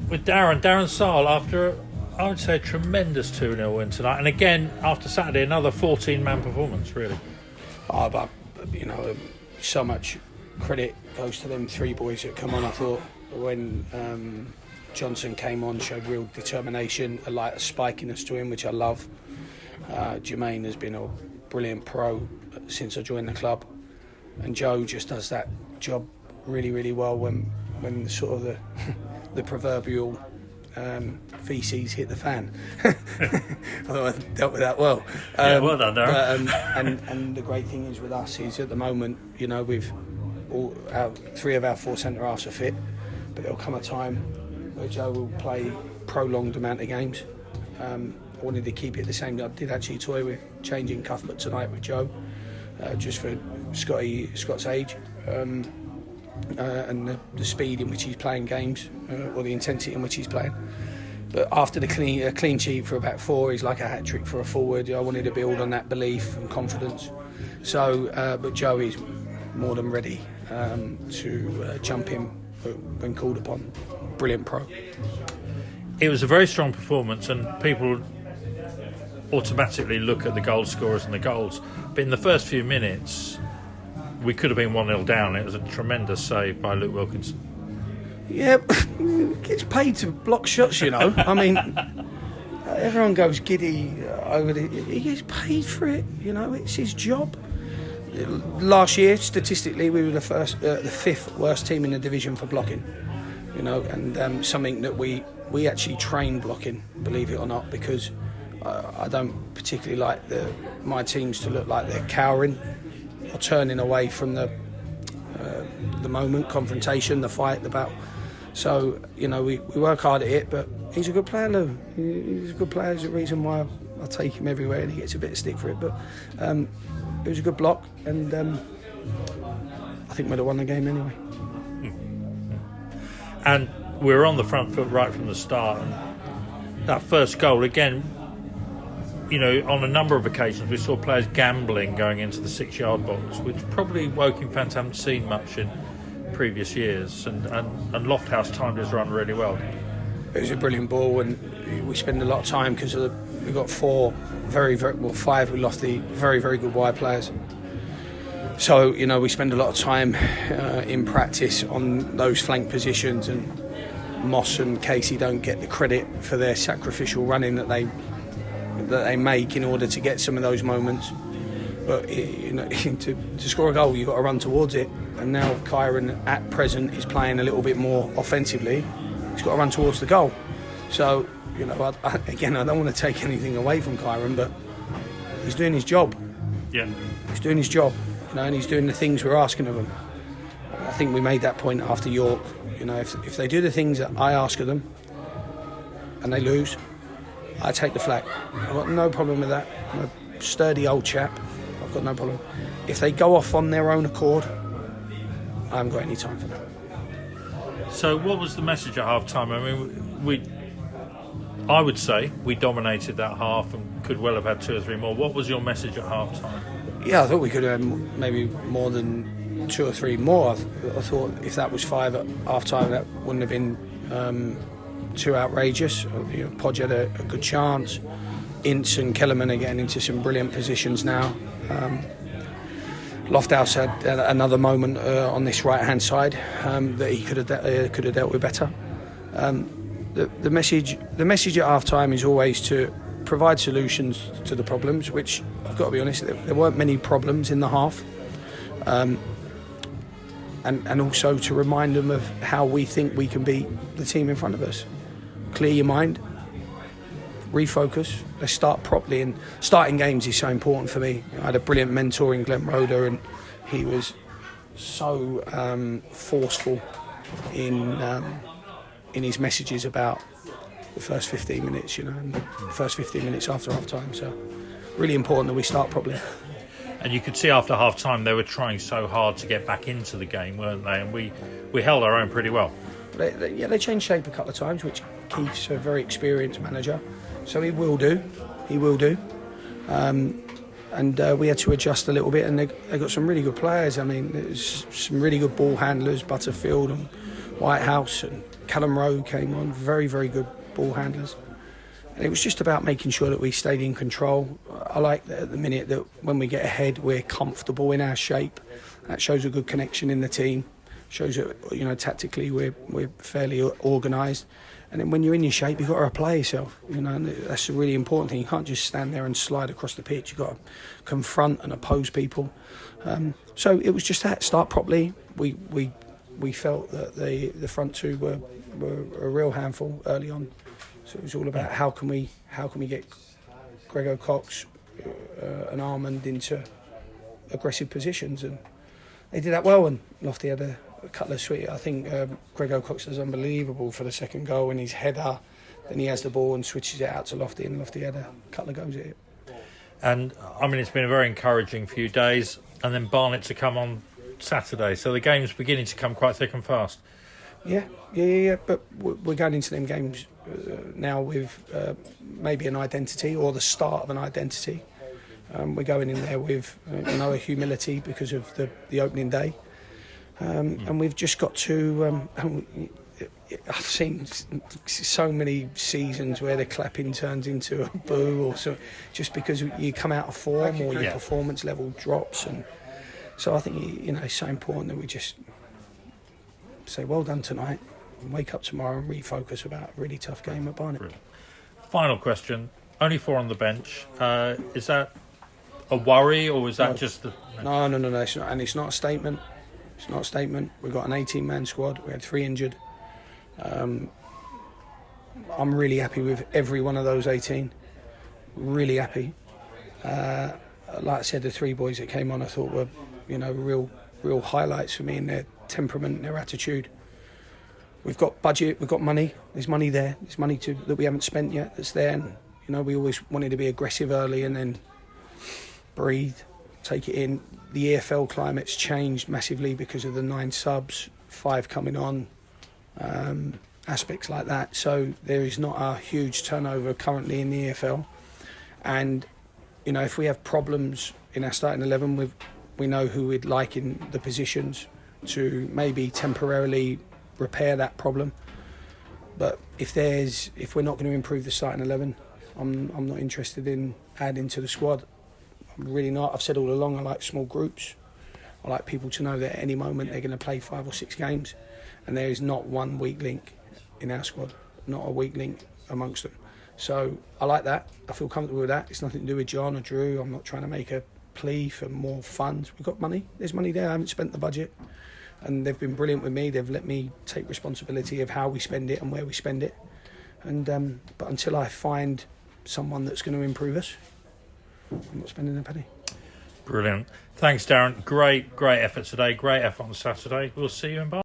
with Darren Sarll after, I would say, a tremendous 2-0 win tonight. And again, after Saturday, another 14-man performance, really. Oh, but, so much credit goes to them three boys that come on. I thought when Johnson came on, showed real determination, a light of spikiness to him, which I love. Jermaine has been a brilliant pro since I joined the club. And Joe just does that job really, really well when sort of the proverbial feces hit the fan. I thought I dealt with that well. Yeah, well done, Darren. And the great thing is with us is at the moment, we've three of our four centre halves are fit, but there'll come a time where Joe will play prolonged amount of games. I wanted to keep it the same. I did actually toy with changing Cuthbert tonight with Joe, just for Scott's age. And the speed in which he's playing games, or the intensity in which he's playing. But after the clean sheet for about 4 is like a hat-trick for a forward. I wanted to build on that belief and confidence. So, but Joe is more than ready to jump in when called upon. Brilliant pro. It was a very strong performance, and people automatically look at the goal scorers and the goals. But in the first few minutes, we could have been 1-0 down. It was a tremendous save by Luke Wilkinson. Yeah, gets paid to block shots, I mean, everyone goes giddy over it. He gets paid for it, it's his job. Last year, statistically, we were the fifth worst team in the division for blocking, and something that we actually train blocking, believe it or not, because I don't particularly like my teams to look like they're cowering or turning away from the moment, confrontation, the fight, the battle. So, we work hard at it, but he's a good player, Lou. He's a good player. There's a reason why I take him everywhere and he gets a bit of stick for it. But it was a good block, and I think we'd have won the game anyway. And we were on the front foot right from the start. And that first goal, again, on a number of occasions we saw players gambling going into the 6-yard box, which probably Woking fans haven't seen much in previous years, and Lofthouse timed his run really well. It was a brilliant ball, and we spend a lot of time because we've got five who lost the very, very good wide players. So, we spend a lot of time in practice on those flank positions, and Moss and Casey don't get the credit for their sacrificial running that they make in order to get some of those moments. But to score a goal, you've got to run towards it. And now Kyron at present is playing a little bit more offensively. He's got to run towards the goal. So, I don't want to take anything away from Kyron, but he's doing his job. Yeah. He's doing his job, and he's doing the things we're asking of him. I think we made that point after York. If they do the things that I ask of them and they lose, I take the flak. I've got no problem with that. I'm a sturdy old chap. I've got no problem. If they go off on their own accord, I haven't got any time for that. So what was the message at half-time? I mean, I would say we dominated that half and could well have had 2 or 3 more. What was your message at half-time? Yeah, I thought we could have had maybe more than 2 or 3 more. I thought if that was 5 at half-time, that wouldn't have been too outrageous. Podge had a good chance. Ince and Kellerman are getting into some brilliant positions now. Lofthouse had another moment on this right-hand side that he could have dealt with better. The message at half-time is always to provide solutions to the problems, which I've got to be honest, there weren't many problems in the half. And also to remind them of how we think we can beat the team in front of us. Clear your mind, refocus, let's start properly, and starting games is so important for me. I had a brilliant mentor in Glenn Roeder, and he was so forceful in his messages about the first 15 minutes, and the first 15 minutes after half time. So really important that we start properly. And you could see after half time they were trying so hard to get back into the game, weren't they? And we held our own pretty well. They changed shape a couple of times, which Keith's a very experienced manager, so he will do. And we had to adjust a little bit, and they got some really good players. I mean, there's some really good ball handlers, Butterfield and Whitehouse and Callum Rowe came on, very, very good ball handlers. And it was just about making sure that we stayed in control. I like that at the minute that when we get ahead, we're comfortable in our shape. That shows a good connection in the team. Shows that, you know, tactically we're fairly organised. And then when you're in your shape, you've got to apply yourself. You know, and that's a really important thing. You can't just stand there and slide across the pitch. You've got to confront and oppose people. So it was just that, start properly. We felt that the front two were a real handful early on. So it was all about how can we get Grego Cox and Armand into aggressive positions, and they did that well. And Lofty had a couple of sweet. I think Grego Cox is unbelievable for the second goal in his header. Then he has the ball and switches it out to Lofty, and Lofty had a couple of goals at it. And I mean, it's been a very encouraging few days, and then Barnet to come on Saturday. So the game's beginning to come quite thick and fast. Yeah. But we're going into them games now with maybe an identity or the start of an identity. We're going in there with a humility because of the opening day, and we've just got to. I've seen so many seasons where the clapping turns into a boo, or so, just because you come out of form or your performance level drops, and so I think it's so important that we just say well done tonight, and wake up tomorrow and refocus about a really tough game at Barnet. Brilliant. Final question: only 4 on the bench. Is that a worry, or is that just the? No. It's not, and it's not a statement. It's not a statement. We've got an 18-man squad. We had 3 injured. I'm really happy with every one of those 18. Really happy. Like I said, the 3 boys that came on, I thought were, real highlights for me in their temperament and their attitude. We've got budget, we've got money. There's money there. There's money that we haven't spent yet that's there. And, we always wanted to be aggressive early and then breathe, take it in. The EFL climate's changed massively because of the 9 subs, 5 coming on. Aspects like that, so there is not a huge turnover currently in the EFL, and if we have problems in our starting 11, we know who we'd like in the positions to maybe temporarily repair that problem. But if we're not going to improve the starting 11, I'm not interested in adding to the squad. I'm really not. I've said all along I like small groups. I like people to know that at any moment they're going to play 5 or 6 games. And there is not one weak link in our squad, not a weak link amongst them. So I like that. I feel comfortable with that. It's nothing to do with John or Drew. I'm not trying to make a plea for more funds. We've got money. There's money there. I haven't spent the budget. And they've been brilliant with me. They've let me take responsibility of how we spend it and where we spend it. And but until I find someone that's going to improve us, I'm not spending a penny. Brilliant. Thanks, Darren. Great effort today. Great effort on Saturday. We'll see you in Bath.